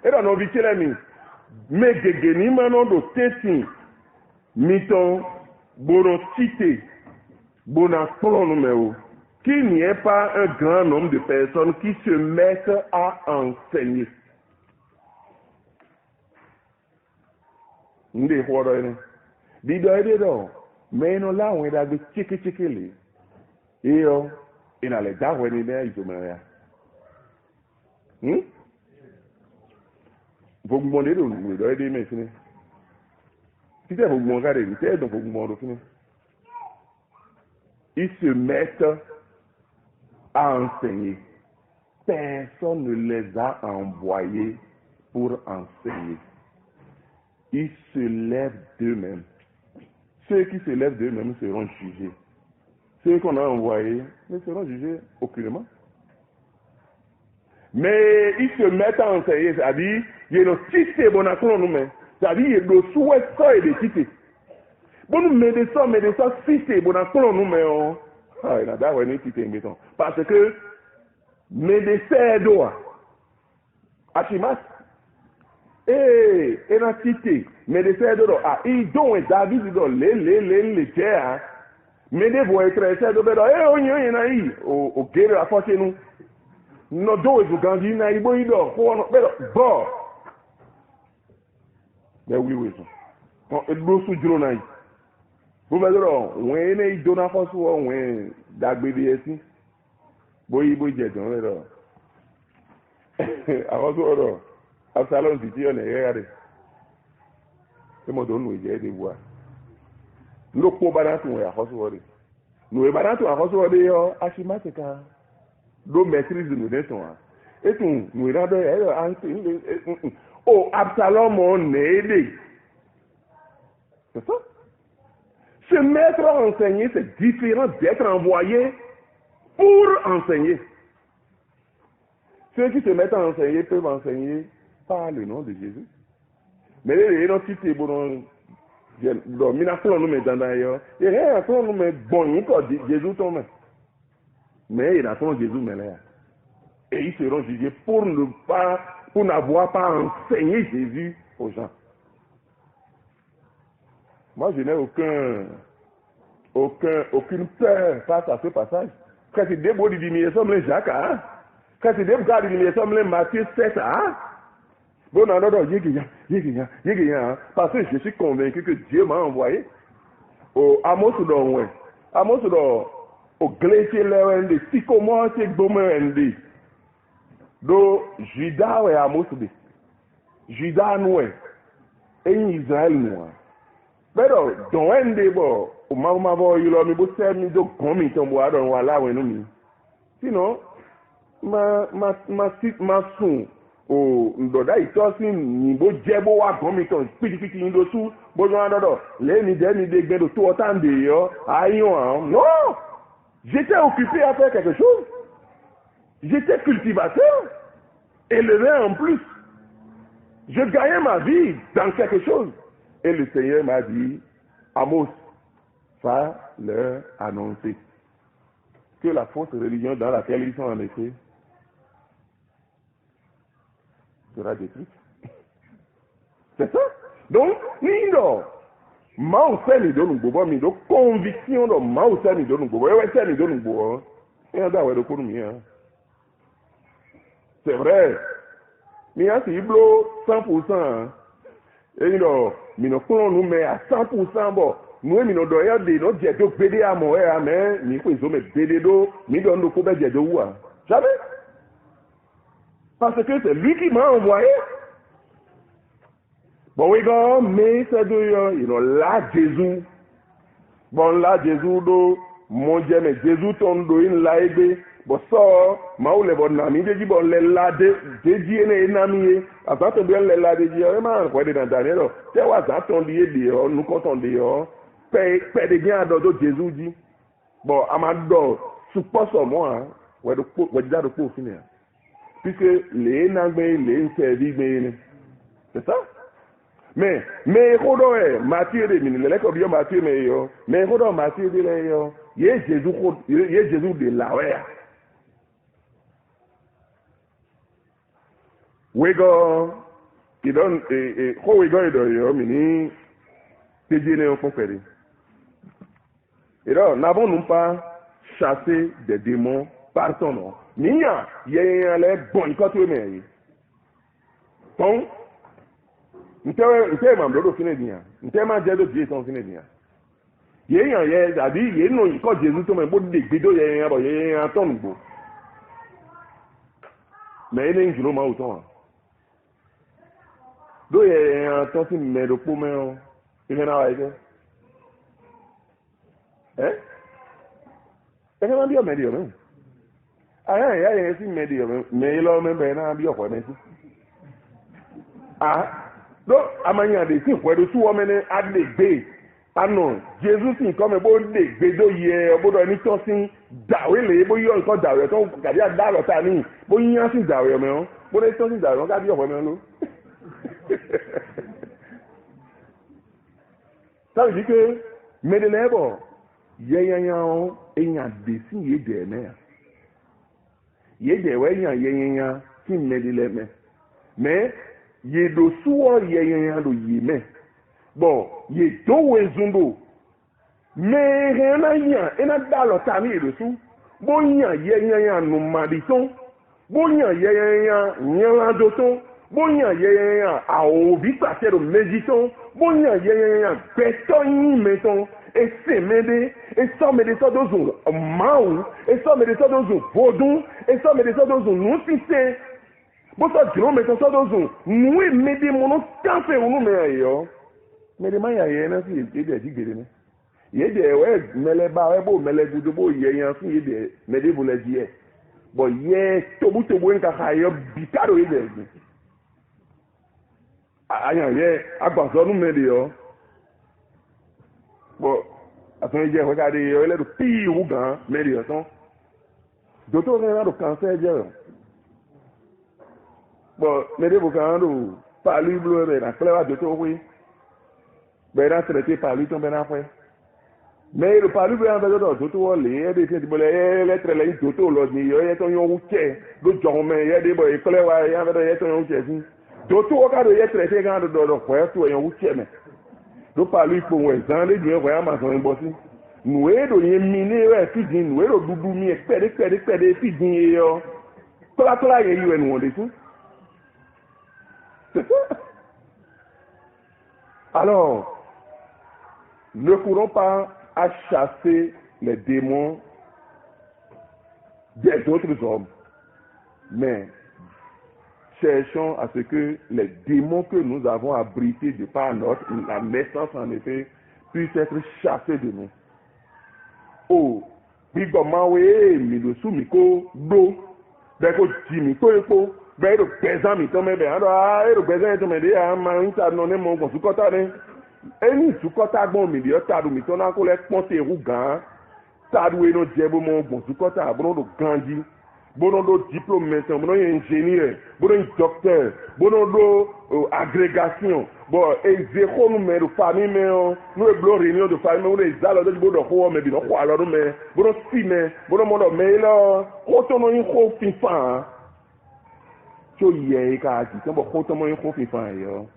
Et dans nos vies, mais gégéni manon do testing, miton, bono cité, bonan plon numéro. Qu'il n'y ait pas un grand nombre de personnes qui se mettent à enseigner. Ndé quoi là? Dis donc, mais non là on est là de tchiki et il a les gars où il est ils ont vous me demandez de vous aider mais fini. Si c'est vous me regardez, c'est donc vous me demandez fini. Ils se mettent à enseigner. Personne ne les a envoyés pour enseigner. Ils se lèvent d'eux-mêmes. Ceux qui se lèvent d'eux-mêmes seront jugés. Ceux qu'on a envoyés ne seront jugés aucunement. Mais ils se mettent à enseigner, c'est-à-dire, il y a le titre bon accord nous mais, c'est-à-dire il y a le souhait ça et le titre. Bon nous mettez ça titre bon accord nous mais ah il a d'avoir une titre béton parce que médecin doit Achimas et na titre médecin doit ah il donne David doit les terres mais des voix très doit on y na yi au guerre la force nous no do ezu ganji na igbo ido ko pero bo be wi so on edro su juro na yi bo be do wen ne ido na fo so wen dagbe bi esi bo yi bo je don ro àwọn so ro Absalom ti o ne yare e mo do nu je de bua lo po bana tun ya fo so re no e bana tun a fo so re yo asimatika do maîtrise nous descend et tout nous là oh Absalom on est c'est ça se mettre à enseigner c'est différent d'être envoyé pour enseigner. Ceux qui se mettent à enseigner peuvent enseigner par le nom de Jésus mais les gens qui te bon do minaflo nous met dans d'ailleurs et rien qu'on nous met bon ko Jésus tombe. Mais il attend Jésus maintenant. Et ils seront jugés pour n'avoir pas enseigné Jésus aux gens. Moi, je n'ai aucune peur face à ce passage. Quand c'est des beaux diminués, sommes les Jacques, hein? Quand c'est des gars diminués, sommes les Matthieu 7, hein? Bon, non, parce que je suis convaincu que Dieu m'a envoyé. Au Amos Down, Amos Down. O glacier lewende sycomore te gbomerende do Juda we Amos de Juda noe en Israël noa pero don ende bo o ma bo yilo mi bo se mi do gomi ton bo adon wa lawe no mi sino ma sun o ndoda itosin ni bo je bo wa gomi ton pitipiti ndo su bo jo adodo le ni de gbedo to otande yo ayon no. J'étais occupé à faire quelque chose. J'étais cultivateur. Élevé en plus. Je gagnais ma vie dans quelque chose. Et le Seigneur m'a dit, Amos, va leur annoncer que la fausse religion dans laquelle ils sont en effet sera détruite. C'est ça. Donc, Nindo. Mao seni do ngbobo mi do conviction do Mao seni do ngbobo e seni do ngbobo e da we do kunu mi c'est vrai mi a si blo 100% e no mi no kunu nu me a 100% bo nu mi no do ya de no je do bede amo e ame mi ko zo me bede do mi do ndo ko be je do wa jamais parce que c'est lui qui m'a envoyé. Bon, oui, mais c'est de là, Jésus. Bon, là, Jésus, mon Dieu, mais Jésus, ton do in la ebe. Bon, ça, ma ou le bon nami, de bon, le la de Dieu, ne nami, attends, tu bien le la de Dieu, man, quoi, de dans Daniel, tu vois, ça, ton dieu, nous comptons Dieu, paix de bien, de Jésus, dit. Bon, amado, suppose moi, ouais, déjà, de pour finir. Puisque les nagbe, les servis, c'est ça? Mais kodo Matthieu de mini le ko bio Matthieu me yo mais kodo Matthieu de le yo ye Jésus de la ouais we go il donne ko we go do yo mi ni teje ne on faire. Et là, n'avons-nous pas chassé des démons par son nom? Nia, il y a les bons quand tu es. Donc, n'était membre de Finédia, n'était pas de Dieu son Finédia. Il y a dit, il y a non, quand Jésus tombe un beau de bidon, il y a un ton beau. Mais il y a un jour, mais autant. Donc, il y a un ton qui met le poumon, il y en a avec. Eh? Ẹ máa bí ọmọ ẹdí ọmọ ara ìyá yẹn sì mẹdí ọmọ mẹyìn lọ mẹbẹ náà bí ọkọ ẹmẹsì ló amáyàn àdè sí ìfọdù sí wọn mẹni adègbè àná Jésù sì nǹkan mẹ bó lè gbé dó yẹ ọgbọdọ ní tó sí dàwé lè bó yọ nǹkan dàwé tó gàdí àdàlọ tá ní bó yíyan sí dàwé ọmọ ẹwọn bó lè tó sí dàwé wọn ká bí ọkọ ẹmẹ ló. sábì jí pé mẹdẹlẹ bọ. Yeyanya enya desi yede me yede wenya yeyanya ti medile me yedo suwo yeyanya do yime bo yedo wezundo me hena nya ena dalo tani edosu bo nya yeyanya no madison bo nya yeyanya nyela doton bo nya yeyanya aobi pasero mejiton bo nya yeyanya beton yin meton ese mede eso mede sodozun mawu eso mede sodozun vodun eso mede sodozun nusise bo so jiro me sodozun nuwe mede mono kafe unu me ayo mede ma ya ye na si ede digere ne yede we mele ba we bo mele gudu bo ye yan si yede mede bo leji e bo ye tobu nka ha yo bitaro yede ayan ye agbaso nu mede yo bon àtúnṣe jẹ́ ìwékàdé ẹlẹ́dùn píì ìwú gan mẹ́rin ọ̀tán dòtò rẹ̀ náà ló kànṣẹ́ jẹ́ rẹ̀ bon mẹ́rẹ́bù kan ló pàálù ìbúlò rẹ̀ nà pẹ́lẹ́ wà dòtò wí bẹ́ẹ̀ náà tẹ̀lé pàálù tó ń bẹ́ náà pẹ́ mẹ́rẹ́ pàálù bẹ́ẹ̀ náà bẹ́ẹ̀ dòtò wọlé ẹ̀ẹ́dẹ́ tí ti bọ́lẹ̀ ẹ̀ẹ́lẹ́tẹ̀rẹ̀ lẹ́yìn dòtò lọ ní ẹ̀yẹ́ tó yọ wúkẹ́ ló jọ ọmọ ẹ̀yẹ́dẹ́ bọ̀ ìpẹ́lẹ́ wa ẹ̀yẹ́ tó yọ wúkẹ́ sí dòtò wọ́kàdé ẹ̀yẹ́tẹ̀rẹ̀ tí kan dọ̀dọ̀ pẹ́ tó ẹ̀yọ wúkẹ́ mẹ́ ló pàlú ipò wọn ẹ̀sán lédùn ẹ̀kọ́ yá máa sọ ẹ̀bọ sí nùwéèdò yẹn mi ní ẹ̀ fìdí nùwéèdò dúdú mi ẹ̀ pẹ̀lẹ́pẹ̀lẹ́ fìdí ẹ̀yọ tọ́látọ́lá yẹn yíwẹ̀ nùwọ̀n lè tún. Alors, ne courons pas à chasser les démons des autres hommes, mais cherchons à ce que les démons que nous avons abrités de par la naissance en effet puissent être chassés de nous. Oh, bigommawe mi do su mi ko do be ko ji mi to epo be do pezan mi to me be ando do pezan to me de a ma nta no ne mo gon su kota ni eni su kota gbon mi de o ta do mi to na ko le pon te ru gan ta do e no je bo mo gon su kota bro do ganji bono do diplôme bono ingénieur bono docteur bono do agrégation bon ezeko nu me do famille me nu e blo réunion de famille nu e zalo do bodo ko me bi no ko alo do me bono si me bono mo do me lo ko to no yin ko fifa so ye ka ji so bo ko to mo yin ko fifa yo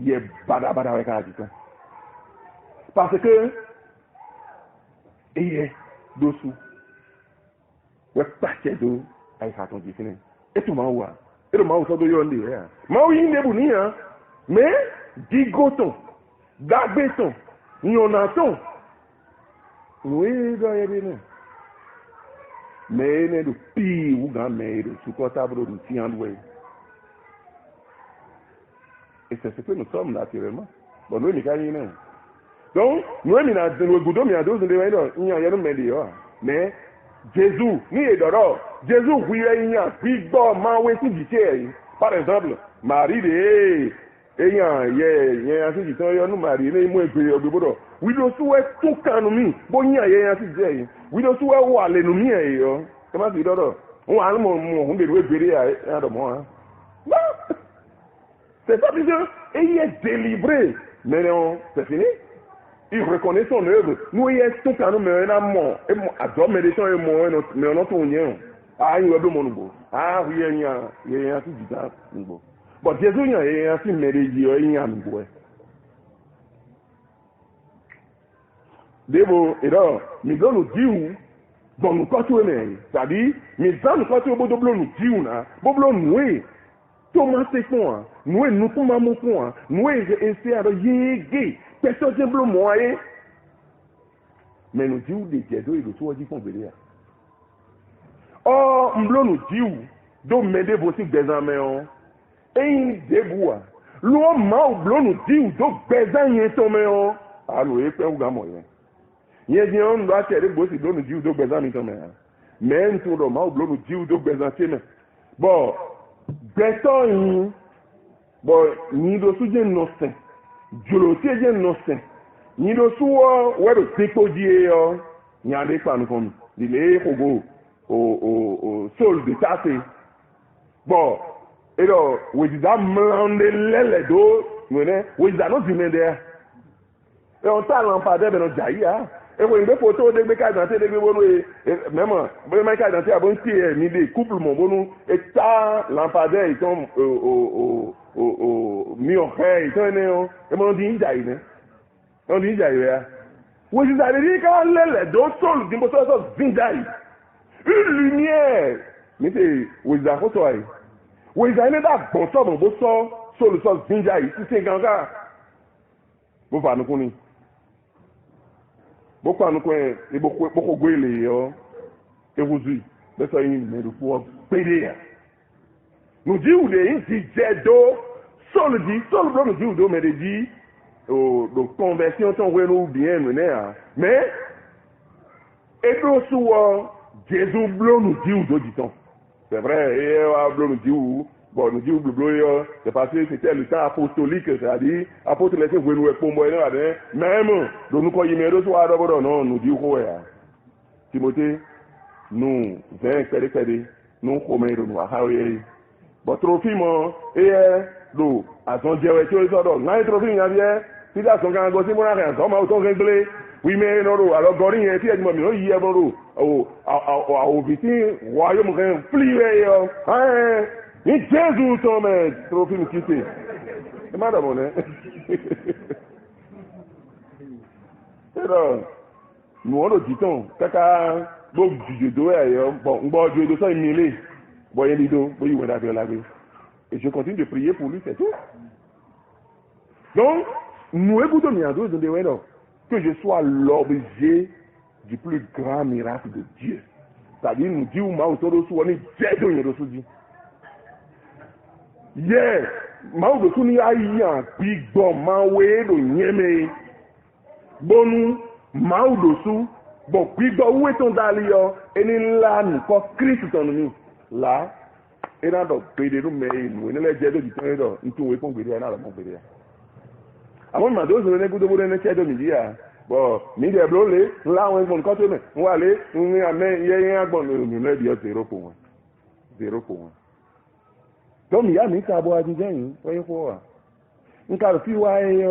ye bada we ka ji parce que eye dosu wọ́n pàṣẹ do àyíká tó di sínú ètò máa wà ètò máa wò sọ́dọ̀ yọ̀ ọ́ndé rẹ̀ máa wí ní ebù níyàn mẹ́ dígò tán gbàgbé tán yànnà tán ìwé lọ́yẹ̀ bí náà mẹ́ ní ẹ̀dùn píì wúgà mẹ́ ẹ̀dùn sùkọ́ tábìlì ọdún tí wọ́n wẹ̀ ẹ̀sẹ̀ pé nù sọ́ọ̀mù láti rẹ̀ mọ́ bọ̀ ní èmi ká yín náà donc ní èmi náà dùn ògùdó mi àdóòsùn dé wáyé náà ìyàn yẹn ló mẹ́lẹ̀ yọ mẹ́ Jésus ní ìdọ̀rọ̀ Jésus wíwẹ́ yíyan gbígbọ́ máa wé sí ìdíje ẹ̀yìn par exemple Marie de èèyàn yẹn sí ìdíje ọyọ́ nù Marie ní imú ègbè ọgbẹ́bọ́dọ̀ wíjọ súwẹ́ tún kanu mí bó yíyan yẹn sí ìdíje ẹ̀yìn wíjọ súwẹ́ wà lẹ́nu mí ẹ̀yọ́ ẹ má sì dọ́dọ̀ wọn à ń mọ̀ ọ̀hún bèrè wégbèrè àdọ̀mọ́ wa. C'est ça parce que il est délivré mais non c'est fini. Il reconnaît son œuvre. Nous, il est tout quand nous menons à mort. Et à deux médecins et moi, mais on entend rien. Ah, il y a deux mots. Ah, oui, il y a tout du temps. But Jésus y a ainsi méridi y a n'boué. Debo et là, mais dans nous dit bon nous quand tu es c'est-à-dire mais dans nous quand tu es bon nous dit na, bon nous Thomas c'est quoi? Nous tout maman quoi? Nous essayer de yéguer. Personne ne bloque moyen. Mais nous dit des Jésus et le soir dit qu'on veut dire. Oh, nous dit do m'aider aussi des amis. Et debout. L'homme nous dit do besoin y tomber. Ah nous est ou gamoyen. Yé dit on doit faire des bosses do nous dit do besoin y tomber. Mais tout le monde nous dit do besoin tomber. Bon, besoin bon ni do suje nosen. Jolo teje nosen. Ni do suwa we do tepo die yo. Nyande pa nu kom. Dile kogo o sol de tate. Bon, et donc, we dida mlande lele do, we dida no zimende. Et on t'a lampade ben on jayi ha. Et we nbe photo de be ka dante de be bonu e même be ma ka dante abon ti e ni de couple mon bonu et ta lampade ils sont mi o he ils sont ne e mo di jayi ne. On di jayi ya. We dida de ka lele do sol di mo so zinjayi. Une lumière. Mais c'est we dida ko so ai. Oui, ça n'est pas bon ça, bon ça, sur le sol zinja ici, c'est ganga. Vous va nous connaître. Beaucoup nous connaît, et beaucoup gueulé, et vous y, mais ça y est, mais le pouvoir pédé. Nous disons, il dit, sur le blanc, nous disons, mais il dit, donc, conversion, on va nous bien mener, mais, et nous, sur Jésus blanc, nous disons, dit-on. C'est vrai, et nous dit bon, nous dit c'est parce que c'était le temps apostolique, c'est-à-dire, apôtre laissé vous nous pour moi, même, nous croyons, mais non, nous dit quoi, Timothée, nous, nous, comment nous, à votre film, et, nous, à son dieu, et tout le temps, non, il trouve rien, si là, son gang, c'est mon argent, on m'a autant réglé. Oui, mais non, alors Gorin est fier de moi, mais il y a bon, au viti, royaume rien, plié, hein, ni Jésus, ton maître, trop film quitté. C'est madame, on est. C'est là, nous, on le dit, caca, bon, du doigt, bon, Dieu de ça, il m'est bon, il y a des dos, bon, il va la vie. Et je continue de prier pour lui, c'est tout. Donc, nous écoutons bien, nous devons que je sois l'objet du plus grand miracle de Dieu. C'est-à-dire, nous disons, ma autour on est Dieu de nous dit. Yeah, ma autour ni aïe un big bomb, ma oué de nyeme. Bon, ma autour, bon, big bomb, où est ton dalio? Et ni là, nous, quand Christ est en nous, là, et là, donc, pédé nous, mais nous, ne les Dieu de du temps, nous, tout, on peut dire, là, on peut dire. Avant de m'adresser, je ne peux pas donner un de midi. Bon, midi est bleu, là, on va continuer. On va aller, on va aller, il y a un bon, nous l'avons dit 0 pour moi. 0 pour moi. Donc, il y a mis ça à boire du gain, voyez quoi. On a le fil, ouais,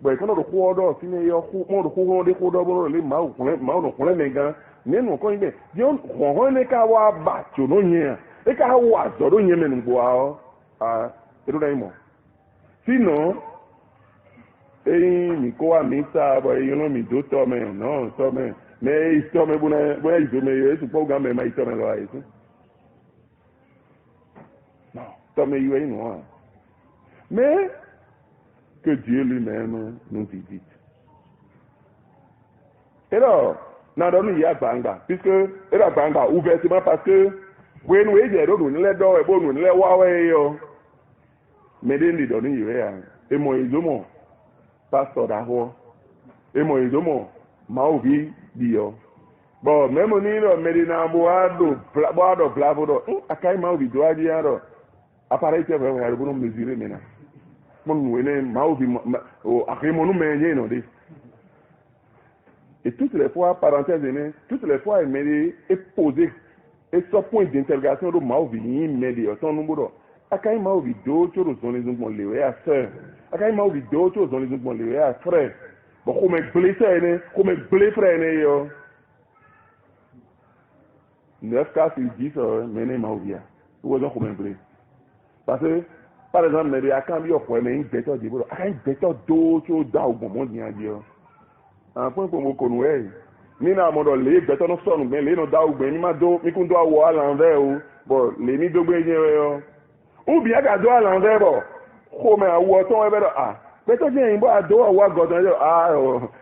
bon, quand on a le coup d'or, si on a le coup d'or, les mains, on a les gars, mais nous, quand il est, on est qu'à voir battre, on est, et qu'à voir, on est, mais nous boire, c'est tout d'ailleurs. Sinon, et mi ko wa mi sa bo e yo mi do to me no to me mais to me buna bo e do me yo su po ga me mai to me lo ai su non to me yo no mais que Dieu lui-même nous visite. Et là na do ni ya gbangba puisque et la gbangba ouvertement parce que when we je do ni le do e bo ni le wa we yo me de ni do ni yo ya e mo izomo pastor d'avant et moi ils ont maovi bio bon même on est là medina boado plavo akai maovi doa diaro appareil que va pour nous mesurer maintenant mon nous est maovi o akai mon nous mais non des et toutes les fois parenthèse toutes les fois il m'est posé et ce point d'interrogation de maovi immédiat ton numéro akai maovi d'autres zones nous mon lever à sœur akai maovi d'autres zones nous mon lever à frère bon comme blessé comme blessé yo 9 cas sur 10 mais maovi vous voyez comme blessé parce que par exemple mais à quand bio pour mais beto di bro aka beto do cho da ogun mo ni adio an pon mo ko nu e ni na mo do le beto no so nu gbe le no da ogun ni ma do mi kun do awo ala nve o bo le mi do gbe yen yo u bi aga do ala nve bo ko me awo ton e be do beto je yin bo ado awo agodon yo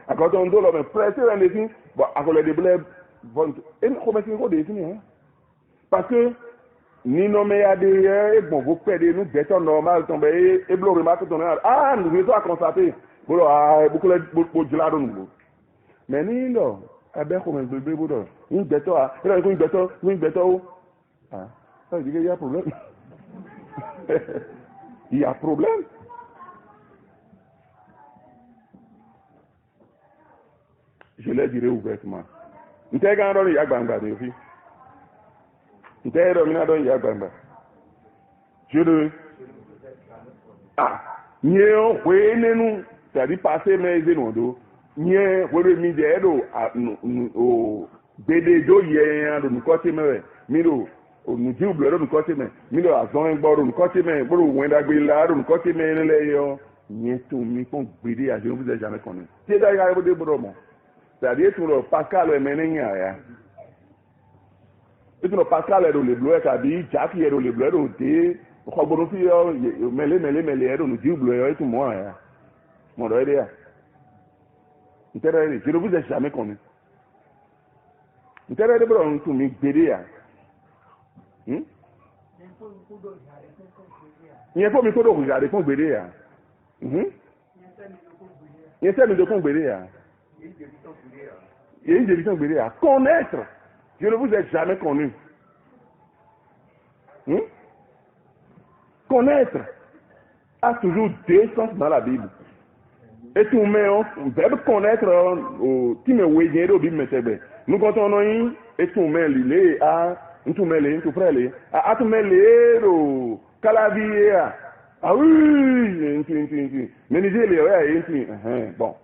agodon do lo me presse en de bo akole de ble bon en ko me tin ko de tin parce que ni no me ya de bon vous perdez nous beto normal tombe e blo remarque ton nous devons constater bo beaucoup le dilado nous mais ni no abe ko me gbe bo do ni beto ni beto ça dit qu'il y a problème il y a problème je le dirai ouvertement nte ga ro ya gbangba de fi nte ro mi na do ya gbangba je le nye o we nenu tàbí passer mais ze no do nye we mi de do o bede do ye an do ko ti me mi do o nu ji ublo do ko ti me mi do azon gbo do ko ti me bro wen da gbe la do ko ti me le yo nye to mi pon gbede a je no vous jamais connu ti da ga de bro mo c'est-à-dire tout le Pascal est mené ya et tout le Pascal est le bleu tàbí Jack est le bleu do té ko gboro fi yo mele e do nu ji bleu et tout moi ya mo do ide ya je ne vous ai jamais connu de bro tout mi gbede ya ni fo mi ko do ko jare fun gbede ya ni se mi do fun gbede ya et je dis que connaître, je ne vous ai jamais connu. Connaître a toujours deux sens dans la Bible. Et tout mais on verbe connaître qui me voyait au Bible mais nous quand on a et tout mais l'île a tout mais tout frère a tout mais le calavier oui mais les bon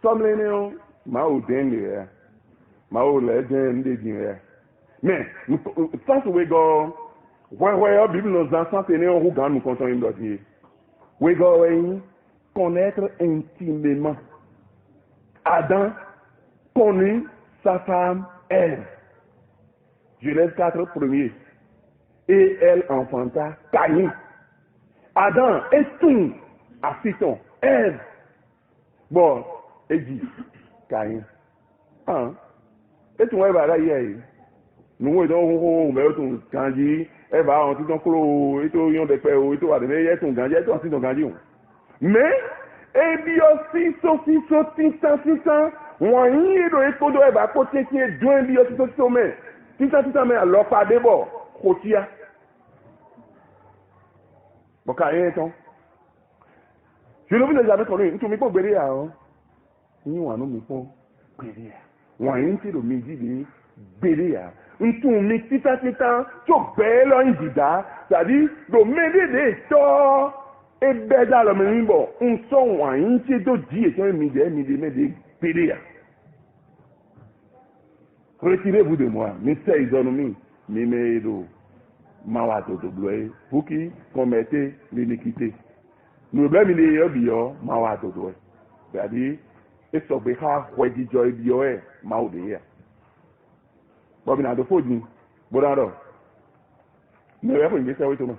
somme les néons ma o den le ma o le den de din re mais sans we go where bible nos enfants c'est né on regarde nous quand on est dans vie we go connaître intimement Adam connut sa femme Ève Genèse 4 premier et elle enfanta Caïn Adam est à Python Ève bon et dit Caïn et tu vois là hier nous on me ton ganji e ba on ti ton klo e to yon de pe o e to wa de ye ton ganji e to si ton ganji mais e bi aussi so won yin do e kodo e ba ko ti e dun bi aussi so me ti me lo pa de bo ko ti ya bo ka yen ton je ne vous ai jamais connu tu mi po gbere ya o yin wa no mi po gbere ya won yin ti do mi ji ni gbere ya ntun mi tita tó bẹ́ẹ̀ lọ ìdìdá tàbí lòmẹ́dẹ́dẹ́ tọ́ ẹgbẹ́dá lọ́mọ bọ̀ ń sọ wọ̀nyí tí tó di ètò mẹ́dẹ́ gbére yà. Retirez-vous de moi, mais c'est isonomie, mais m'aido, mawato to bloé, pour qui commettez l'iniquité. Nous blâme les yobio, mawato to, c'est-à-dire, et so beha wedi joy bioé, maudé. Bobby na do foji bodaro me we fun gbese we to mo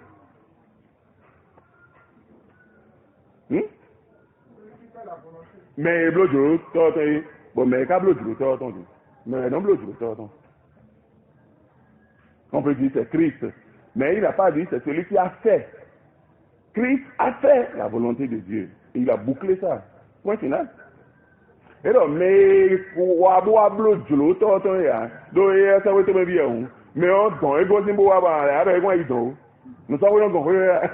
me blojo to to yi bo me ka blojo to to me non blojo to to on peut dire c'est Christ mais il n'a pas dit c'est celui qui a fait. Christ a fait la volonté de Dieu et il a bouclé ça point final. Et donc, mais wa blojo to ya do ye sa we to me bi ehun me o don ego simbo wa ba re are egun idon no so we no gon ya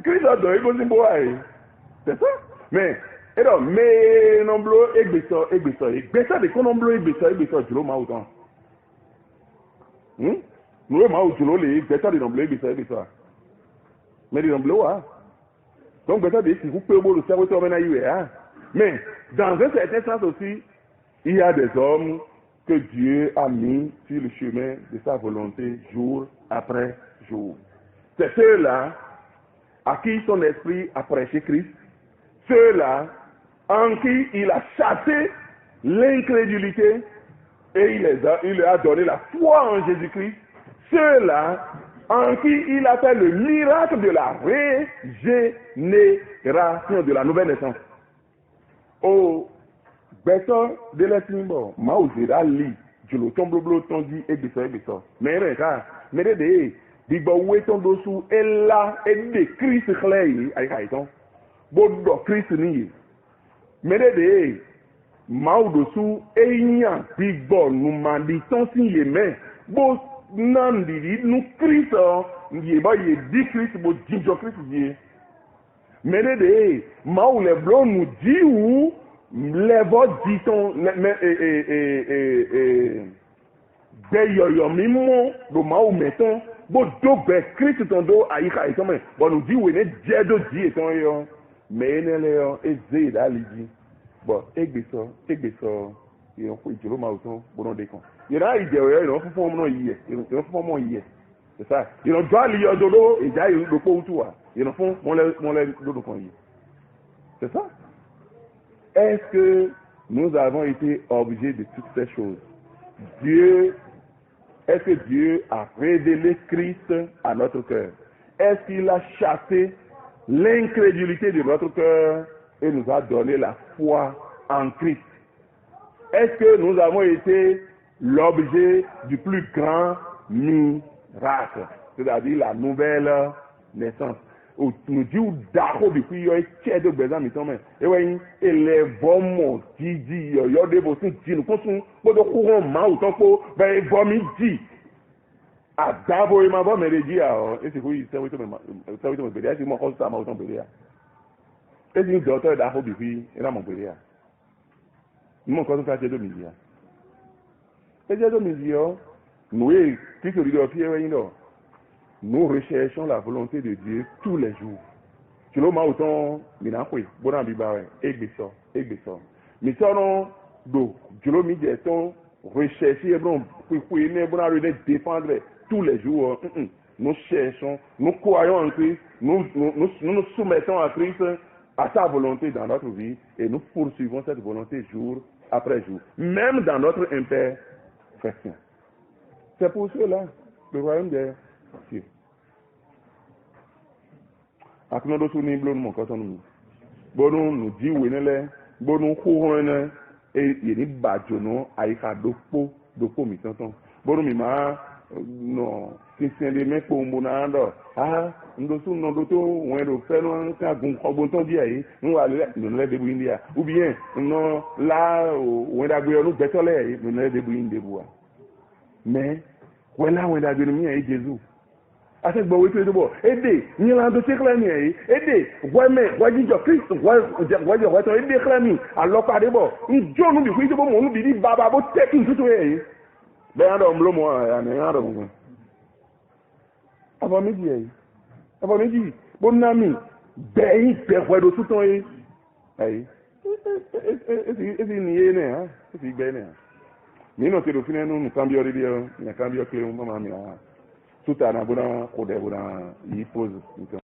Christ don ego simbo wa e c'est ça mais et donc mais non blo egbeso de kono blo egbeso juro ma o ton no ma o juro le egbeso de non blo egbeso mais de non blo wa donc egbeso de si ku pe bo lo se we to me na iwe mais dans un certain sens aussi, il y a des hommes que Dieu a mis sur le chemin de sa volonté jour après jour. C'est ceux-là à qui son esprit a prêché Christ, ceux-là en qui il a chassé l'incrédulité et il leur a donné la foi en Jésus-Christ, ceux-là en qui il a fait le miracle de la régénération, de la nouvelle naissance. Oh, Beto de l'Estimbo, Mauzira Li, Jolo Tomblo Tondi et Beso. Mais regarde, mais de Bigbo Weton Dosu, et là, et de Christ Clay, Aïkaïton, Bodo Christ Ni. Mais de Maudosu, et Yan, Bigbo, nous manditon si yémen, Bo Nandi, nous Christ, Yéba, yé dit Christ, Bo Jinjo Christ, yé. Mais de Maou les blancs nous dit où, les votes dit-on, d'ailleurs, mimo, le Maou mettons, bon, deux Christ ton dos, aïka et ton mais, bon, nous dit où il est diado dit et ton yon, mais il est là, et zé, là, il dit, bon, égbé ça, il y a un peu de Maouton, bon, on déconne. Il y a une idée, il y a un peu de hier, il y a un peu de hier. C'est ça. Il y a un doigt lié au dodo, et il y a un peu de tout. Il y a un peu de dodo. C'est ça. Est-ce que nous avons été obligés de toutes ces choses? Est-ce que Dieu a révélé Christ à notre cœur? Est-ce qu'il a chassé l'incrédulité de notre cœur et nous a donné la foi en Christ? Est-ce que nous avons été l'objet du plus grand miracle, c'est-à-dire la nouvelle naissance? Nous disons d'accord depuis il y a un de besoin mais et oui et les bons dit il y a des bons dit nous pensons pour de courant mal autant pour ben bon midi à d'abord il m'a bon mais dit et c'est quoi ça oui me bédé c'est moi quand ça m'a autant bédé et c'est une docteur d'accord depuis et là mon bédé nous quand on fait de midi et de midi nous et qui se dit au pied oui non. Nous recherchons la volonté de Dieu tous les jours. Tu l'as ma autant, minakwe, bon bibawe, egbeso. Mais ça non, do, tu l'as mis des temps, rechercher, bon, défendre tous les jours. Nous cherchons, nous croyons en Christ, nous soumettons à Christ, à sa volonté dans notre vie, et nous poursuivons cette volonté jour après jour, même dans notre imperfection. C'est pour cela, le royaume de Dieu. Akno do suni blon mon ko sonu bonu nu di wenele bonu khuhone e yeni bajono aika dopo mi tonton bonu mi ma no kinsin de me ko mbona ndo ndo su no do to wen do fe no ka gun ogbon ton di ayi nwa le de bu india ou bien no la wen da gbe onu betole no le de bu inde bua mais wela wen da gbe mi ayi Jesus ase gbo we pe do bo ede ni la do se kla ni e ede gwa me gwa jijo Christ gwa to ede kla ni alo pade bo njo nu bi ku ide bo mo nu bi di baba bo take ntutu e be ando mlo mo ya ni ando mo abo meji bo na mi be yi pe gwa do tuton e ai esi ni e ne ha esi gbe ne mi no te do fine nu cambio rio na cambio clé mama mi tout à l'heure, on a yi pose